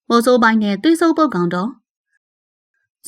မိုးစိုးပိုင်းနဲ့သွေးစိုးပုတ်ကောင်တော့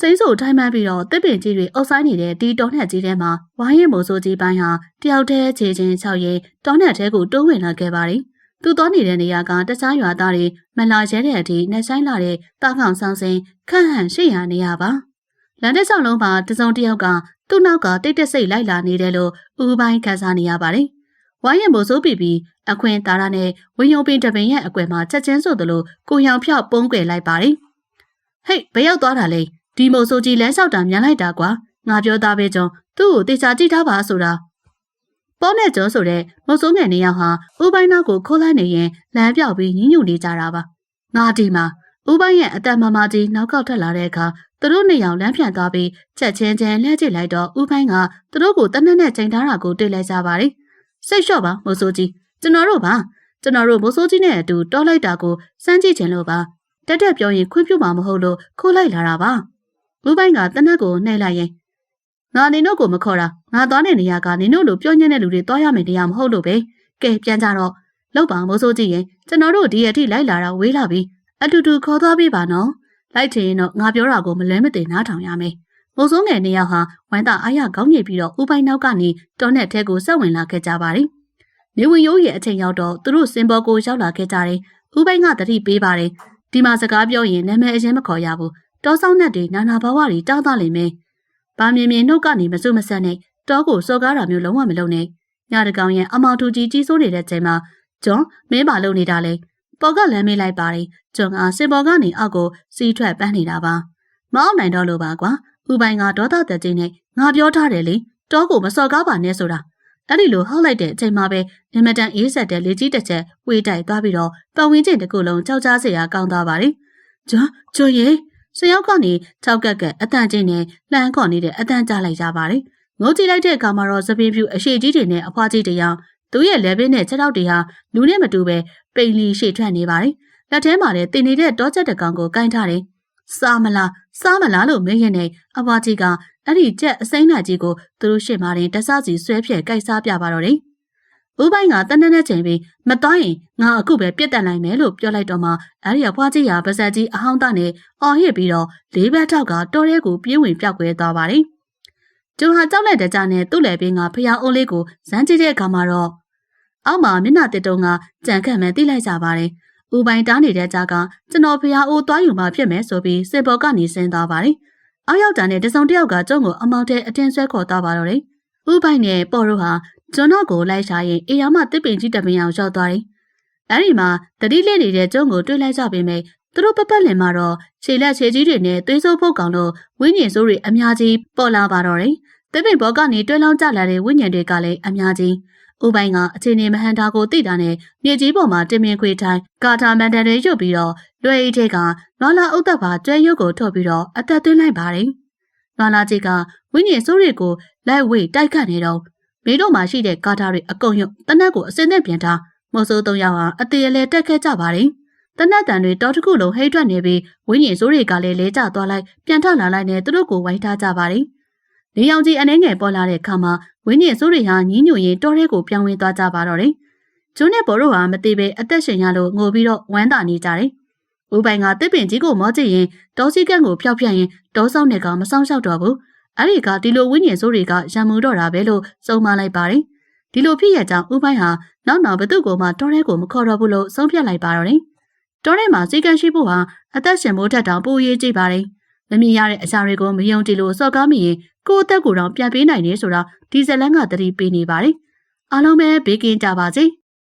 စိမ့်ဆူထိုင်းမှန်းပြီးတော့တစ်ပင်ကြီးတွေအုပ်ဆိုင်နေတဲ့ဒီတောနဲ့ကြီးထဲမှာဝိုင်းရင်မိုးစိုးကြီးပိုင်းဟာတယောက်တည်းခြေချင်း၆ရင်တောနဲ့ထဲကိုတိုးဝင်လာခဲ့ပါတယ်။သူသွားနေတဲ့နေရာကတခြားရွာသားတွေမလာရဲတဲ့အထိနှက်ဆိုင်လာတဲ့တာကောင်ဆောင်စင်ခန့်ဟန်ရှိရာနေရာပါ။လမ်းတစ်လျှောက်လုံးမှာတစုံတစ်ယောက်ကသူ့နောက်ကတိတ်တဆိတ်လိုက်လာနေတယ်လို့ဦးပိုင်းခန်းစားနေရပါတယ်။ဝိုင်းရင်မိုးစိုးပြီးအခွင့်တာရနဲ့ဝင်းယုံပင်တပင်ရဲ့အကွယ်မှာချက်ချင်းဆိုသလိုကိုရောင်ဖြောက်ပုံးကွယ်လိုက်ပါတယ်။ဟေ့ဘယ်ရောက်သွားတာလဲဒီမိုးစိုးကြီးလမ်းလျှောက်တာမြန်လိုက်တာကွာငါပြောသားပဲကြောင့်သူ့ကိုတေချာကြည့်ထားပါဆိုတာပေါ်နဲ့ကျော်ဆိုတဲ့မိုးစိုးငယ်နေရောက်ဟာဦးပိုင်းနောက်ကိုခိုးလိုက်နေရင်လမ်းပြောက်ပြီးညှဉ်းညူနေကြတာပါငါဒီမှာဦးပိုင်းရဲ့အသက်မမကြီးနောက်ကောက်ထွက်လာတဲ့အခါသူတို့နှစ်ယောက်လမ်းဖြန့်သွားပြီးချက်ချင်းချင်းလှည့်ကြည့်လိုက်တော့ဦးပိုင်းကသူတို့ကိုတနက်နဲ့ချိန်ထားတာကိုတွေ့လိုက်ကြပါတယ်စိတ်လျှော့ပါမိုးစိုးကြီးကျွန်တော်တို့မိုးစိုးကြီးနဲ့အတူတောလိုက်တာကိုစမ်းကြည့်ခြင်းလို့ပါတက်တက်ပြောရင်ခွင့်ပြုမှာမဟုတ်လို့ခိုးလိုက်လာတာပါဦးပိုင်းကတနက်ကိုနှိပ်လိုက်ရင်ငါနေတို့ကိုမခေါ်တာငါသွားတဲ့နေရာကနေတို့လိုပြောညင်းတဲ့လူတွေသွားရမယ်တရားမဟုတ်လို့ပဲကဲပြန်ကြတော့လောက်ပါမိုးစိုးကြီးရင်ကျွန်တော်တို့ဒီအထိလိုက်လာတာဝေးလာပြီအတူတူခေါ်သွားပေးပါနော်လိုက်ချင်ရင်တော့ငါပြောတာကိုမလွဲမသွေနားထောင်ရမယ်မိုးစိုးငယ်နေရောက်ဟာဝမ်းသာအားရကောင်းနေပြီးတော့ဦးပိုင်းနောက်ကနေတောနဲ့ထဲကိုဆက်ဝင်လာခဲ့ကြပါတယ်နေဝင်ရိုးရဲ့အချိန်ရောက်တော့သူတို့စင်ပေါ်ကိုရောက်လာခဲ့ကြတယ်ဦးပိုင်းကတတိပေးပါတယ်ဒီမှာစကားပြောရင်နာမည်အရင်မခေါ်ရဘူးတောဆောင်နဲ့တွေနာနာဘဝတွေတောင်းသားလိမ့်မယ်။ဘာမြင်မြင်နှုတ်ကနေမစွမဆက်နဲ့တောကိုစော်ကားတာမျိုးလုံးဝမလုပ်နဲ့။ညတကောင်ရင်အမောင်ထူကြီးကြီးစိုးနေတဲ့ချိန်မှာဂျွန်မင်းပါလုံနေတာလေ။ပေါ်ကလမ်းမေးလိုက်ပါတယ်။ဂျွန်ကစင်ပေါ်ကနေအောက်ကိုစီးထွက်ပန်းနေတာပါ။မအောင်နိုင်တော့လို့ပါကွာ။ဦးပိုင်းကဒေါသတက်ကြီးနဲ့ငါပြောထားတယ်လေ။တောကိုမစော်ကားပါနဲ့ဆိုတာ။အဲ့ဒီလိုဟောက်လိုက်တဲ့အချိန်မှာပဲနမတန်အေးဆက်တဲ့လေကြီးတစ်ချက်ဝေးတိုက်သွားပြီးတော့ပတ်ဝန်းကျင်တစ်ခုလုံးကြောက်ကြားစရာကောင်းသွားပါတယ်။ဂျွန်ရေဆယောက်ကနေ၆ကက်အတန်ကျင်းနဲ့လှမ်းခေါ်နေတဲ့အတန်ကြားလိုက်ကြပါတယ်။ငိုကြည့်လိုက်တဲ့အခါမှာတော့သပင်းဖြူအရှိကြီးတွေနဲ့အဖွားကြီးတယောက်သူ့ရဲ့လက်ဘင်းနဲ့ခြေထောက်တွေဟာလူနဲ့မတူပဲပိန်လီရှေ့ထွက်နေပါတယ်။လက်ထဲမှာလည်းတင်နေတဲ့တောချက်တကောင်ကိုကင်ထားတယ်။စားမလားလို့မေးရင်နဲ့အဖွားကြီးကအဲ့ဒီကြက်အစိမ်းနာကြီးကိုသူတို့ရှေ့မှာတင်တဆစီဆွဲဖြဲကိုက်စားပြပါတော့တယ်။ဦးပိုင်းကတန်းနဲ့ချိန်ပြီးမတော်ရင်ငါအခုပဲပြစ်တက်လိုက်မယ်လို့ပြောလိုက်တော့မှအဲ့ဒီအဖွားကြီးဟာပါဇက်ကြီးအဟောင်းသားနဲ့အော်ဟစ်ပြီးတော့လေးဘက်ထောက်ကတောထဲကိုပြေးဝင်ပြောက်ကွဲသွားပါတယ်။ကျုံဟာကြောက်လိုက်တဲ့ကြားနဲ့သူ့လည်းပင်ကဖျားအုံးလေးကိုဇမ်းကြည့်တဲ့အခါမှာတော့အောက်မှာမျက်နှာတစ်တုံးကကြံခတ်မှန်းသိလိုက်ကြပါတယ်။ဦးပိုင်းတားနေတဲ့ကြားကကျွန်တော်ဖျားအိုးသွားယူမှဖြစ်မယ်ဆိုပြီးစစ်ဘော်ကနေဆင်းသွားပါတယ်။အောက်ရောက်တာနဲ့တစုံတစ်ယောက်ကကျုံကိုအမောင်ထဲအတင်းဆွဲခေါ်သွားပါတော့တယ်။ဦးပိုင်းနဲ့ပေါ်တို့ဟာကျွန်တော်ကိုလိုက်ရှာရင်အေယာမတစ်ပင်ကြီးတပင်အောင်ရောက်သွားတယ်။အဲဒီမှာတတိလေးနေတဲ့ကျုံကိုတွေ့လိုက်ကြပေမဲ့သူတို့ပတ်လည်မှာတော့ခြေလက်ခြေကြီးတွေနဲ့သွေးစိုးဖို့ကောင်လို့ဝိညာဉ်စိုးတွေအများကြီးပေါ်လာပါတော့တယ်။တစ်ပင်ဘောကနေတွဲလောင်းကျလာတဲ့ဝိညာဉ်တွေကလည်းအများကြီးဦးပိုင်းကအခြေအနေမဟန်တာကိုသိတာနဲ့မြေကြီးပေါ်မှာတင်မြင်ခွေထိုင်ကာထာမန်တန်တွေရုပ်ပြီးတော့လွယ်အိတ်ထဲကနွားလာဥဒ္ဒဘာကျွဲရုပ်ကိုထုတ်ပြီးတော့အသက်သွင်းလိုက်ပါတယ်။နွားလာကြီးကဝိညာဉ်စိုးတွေကိုလိုက်ဝေးတိုက်ခတ်နေတော့မိတို့မှာရှိတဲ့ကားသားတွေအကုန်ရုပ်တနက်ကိုအစင်းနဲ့ပြန်ထားမိုးစိုး၃ယောက်ဟာအသေးအလဲတက်ခဲ့ကြပါတယ်တနက်တန်တွေတောတစ်ခုလုံးဟိတ်ထွက်နေပြီးဝင်းညင်စိုးတွေကလည်းလဲကျသွားလိုက်ပြန်ထလာလိုက်နဲ့သူတို့ကိုဝိုင်းထားကြပါတယ်နေရောင်ကြီးအနေငယ်ပေါ်လာတဲ့အခါမှာဝင်းညင်စိုးတွေဟာညင်းညူရင်တောထဲကိုပြောင်းဝင်သွားကြပါတော့တယ်ကျိုးနဲ့ဘော်တို့ဟာမသေးပဲအသက်ရှင်ရလို့ငိုပြီးတော့ဝမ်းသာနေကြတယ်ဦးပိုင်ကတစ်ပင်ကြီးကိုမောကြည့်ရင်တောစီကန့်ကိုဖျောက်ဖျက်ရင်တောဆောင်တွေကမဆောင်လျှောက်တော့ဘူးအဲ့ဒီကဒီလိုဝင်းညင်စိုးတွေကရံမှုတော့တာပဲလို့စုံမလိုက်ပါတယ်ဒီလိုဖြစ်ရကြောင်းဦးပိုင်းဟာနောက်ဘသူ့ကိုမှတောထဲကိုမခေါ်တော့ဘူးလို့ဆုံးဖြတ်လိုက်ပါတော့တယ်တောထဲမှာစီကံရှိဖို့ဟာအသက်ရှင်ဖို့ထက်တောင်ပိုရေးကြည့်ပါတယ်မမြင်ရတဲ့အရာတွေကိုမယုံကြည်လို့စော်ကားမိရင်ကိုယ့်အသက်ကိုယ်တောင်ပြန်ပေးနိုင်နေဆိုတော့ဒီဇလန်ကတတိပေးနေပါတယ်အားလုံးပဲဘေးကင်းကြပါစေ